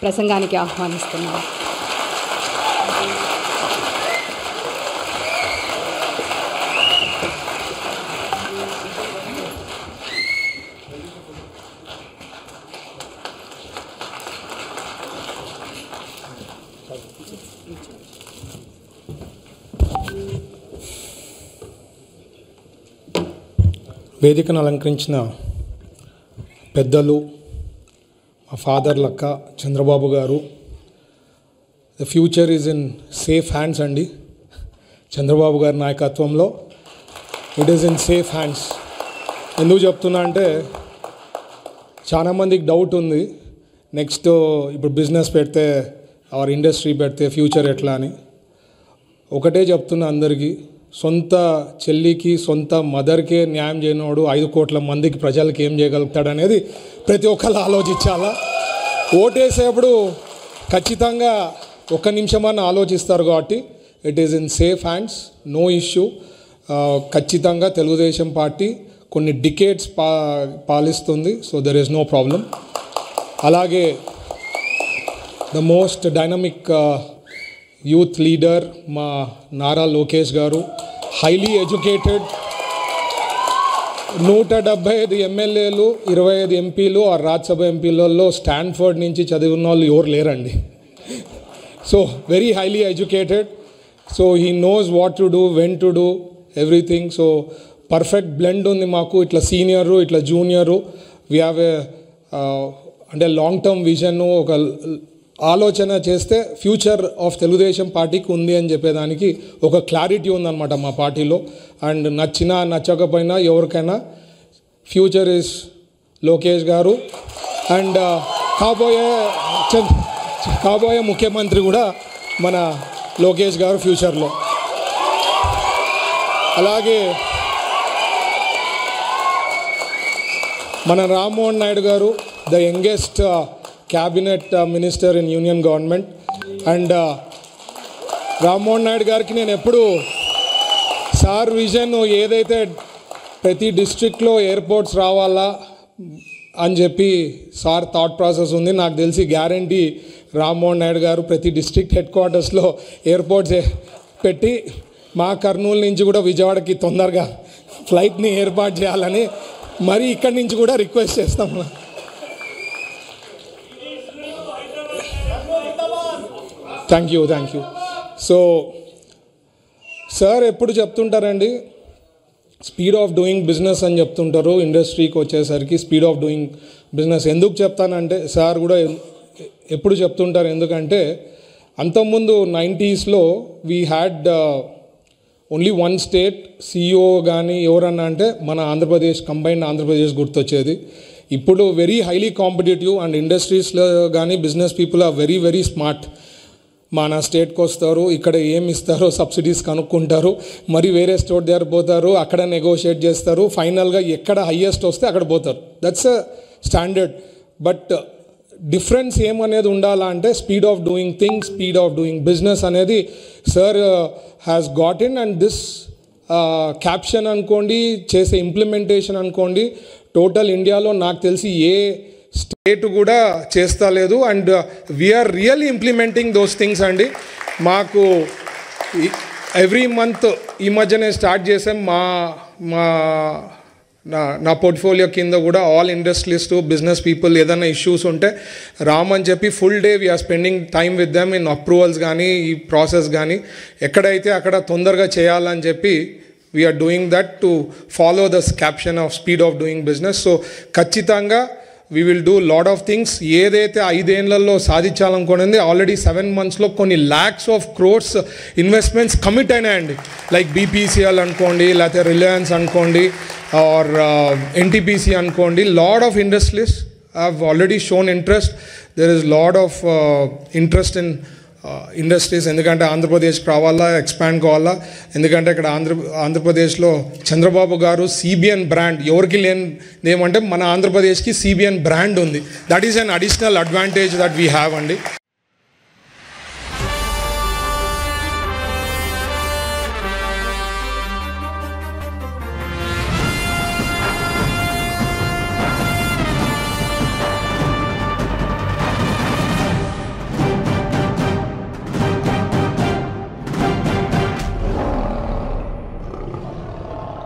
ప్రసంగానికి ఆహ్వానిస్తున్నాను. వేదికను అలంకరించిన పెద్దలు, మా ఫాదర్ లక్క చంద్రబాబు గారు, the future is in safe hands అండి. చంద్రబాబు గారి నాయకత్వంలో it is in safe hands. ఎందుకు చెప్తున్నా అంటే చాలామందికి డౌట్ ఉంది, నెక్స్ట్ ఇప్పుడు బిజినెస్ పెడితే ఆర్ ఇండస్ట్రీ పెడితే ఫ్యూచర్ ఎట్లా అని. ఒకటే చెప్తున్నా అందరికీ, సొంత చెల్లికి సొంత మదర్కే న్యాయం చేయనోడు 5 కోట్ల మందికి ప్రజలకి ఏం చేయగలుగుతాడు అనేది ప్రతి ఒక్కరు ఆలోచించాలా. ఓటేసేప్పుడు ఖచ్చితంగా 1 నిమిషమన్నా ఆలోచిస్తారు కాబట్టి it is in safe hands, no issue. ఖచ్చితంగా తెలుగుదేశం పార్టీ కొన్ని decades పాలిస్తుంది, so there is no problem. అలాగే the most dynamic youth leader మా నారా లోకేష్ గారు, హైలీ ఎడ్యుకేటెడ్, 175 ఎమ్మెల్యేలు, 25 ఎంపీలు ఆ రాజ్యసభ ఎంపీలలో స్టాన్ఫర్డ్ నుంచి చదివిన వాళ్ళు ఎవరు లేరండి. So very highly educated, so he knows what to do, when to do everything. So perfect blend ఉంది మాకు, ఇట్లా సీనియరు ఇట్లా జూనియరు. వీ హ్యావ్ ఏ అంటే లాంగ్ టర్మ్ విజన్, ఒక ఆలోచన చేస్తే ఫ్యూచర్ ఆఫ్ తెలుగుదేశం పార్టీకి ఉంది అని చెప్పేదానికి ఒక క్లారిటీ ఉందన్నమాట మా పార్టీలో. అండ్ నచ్చినా నచ్చకపోయినా ఎవరికైనా ఫ్యూచర్ ఇస్ లోకేష్ గారు. అండ్ కాబోయే ముఖ్యమంత్రి కూడా మన లోకేష్ గారు ఫ్యూచర్లో. అలాగే మన రామ్మోహన్ నాయుడు గారు, the youngest cabinet minister in union government. And Rammohan Naidu గారికి నేను ఎప్పుడు సార్ విజన్ ఏదైతే ప్రతి డిస్ట్రిక్ట్లో ఎయిర్పోర్ట్స్ రావాలా అని చెప్పి సార్ థాట్ ప్రాసెస్ ఉంది. నాకు తెలిసి గ్యారంటీ రామ్మోహన్ నాయుడు గారు ప్రతి డిస్ట్రిక్ట్ హెడ్ క్వార్టర్స్లో ఎయిర్పోర్ట్స్ పెట్టి మా కర్నూలు నుంచి కూడా విజయవాడకి తొందరగా ఫ్లైట్ని ఏర్పాటు చేయాలని మరి ఇక్కడి నుంచి కూడా రిక్వెస్ట్ చేస్తాము. Thank you. సో సార్ ఎప్పుడు చెప్తుంటారండి, స్పీడ్ ఆఫ్ డూయింగ్ బిజినెస్ అని చెప్తుంటారు. ఇండస్ట్రీకి వచ్చేసరికి స్పీడ్ ఆఫ్ డూయింగ్ బిజినెస్ ఎందుకు చెప్తానంటే సార్ కూడా ఎప్పుడు చెప్తుంటారు, ఎందుకంటే అంతకుముందు 90s we had only 1 state CEO కానీ ఎవరన్నా అంటే మన ఆంధ్రప్రదేశ్, కంబైన్డ్ ఆంధ్రప్రదేశ్ గుర్తొచ్చేది. ఇప్పుడు వెరీ హైలీ కాంపిటేటివ్ అండ్ ఇండస్ట్రీస్లో కానీ business people are very very smart. మన స్టేట్కి వస్తారు, ఇక్కడ ఏమి ఇస్తారో సబ్సిడీస్ కనుక్కుంటారు, మరి వేరే స్టేట్ దగ్గర పోతారు, అక్కడ నెగోషియేట్ చేస్తారు, ఫైనల్గా ఎక్కడ హయ్యెస్ట్ వస్తే అక్కడ పోతారు. That's a standard. But difference ఏమనేది ఉండాలా అంటే speed of doing things, speed of doing business అనేది sir has got in. And this caption అనుకోండి, చేసే ఇంప్లిమెంటేషన్ అనుకోండి, టోటల్ ఇండియాలో నాకు తెలిసి ఏ స్టేట్ కూడా చేస్తా లేదు. And we are really implementing those things అండి. మాకు ఎవ్రీ మంత్ ఈ మధ్యనే స్టార్ట్ చేసాం, నా పోర్ట్ఫోలియో కింద కూడా ఆల్ ఇండస్ట్రియలిస్ట్ బిజినెస్ పీపుల్ ఏదైనా ఇష్యూస్ ఉంటే రామని చెప్పి full day we are spending time with them in approvals కానీ ఈ ప్రాసెస్ కానీ ఎక్కడైతే అక్కడ తొందరగా చేయాలని చెప్పి we are doing that to follow the caption of speed of doing business. So ఖచ్చితంగా we will do lot of things. ఏదైతే 5 ఏళ్లలో సాధించాలనుకునేది ఆల్రెడీ 7 monthsలో కొన్ని lakhs of crores investments commit అయినాయండి. లైక్ BPCL అనుకోండి, లేకపోతే రిలయన్స్ అనుకోండి, ఆర్ NTPC అనుకోండి. Lot of industries have already shown interest. There is lot of interest in industries. ఎందుకంటే ఆంధ్రప్రదేశ్కి రావాలా, ఎక్స్పాండ్ కావాలా. ఎందుకంటే ఇక్కడ ఆంధ్రప్రదేశ్లో చంద్రబాబు గారు CBN బ్రాండ్ ఎవరికి లేని ఏమంటే మన ఆంధ్రప్రదేశ్కి CBN బ్రాండ్ ఉంది. That is an additional advantage that we have అండి.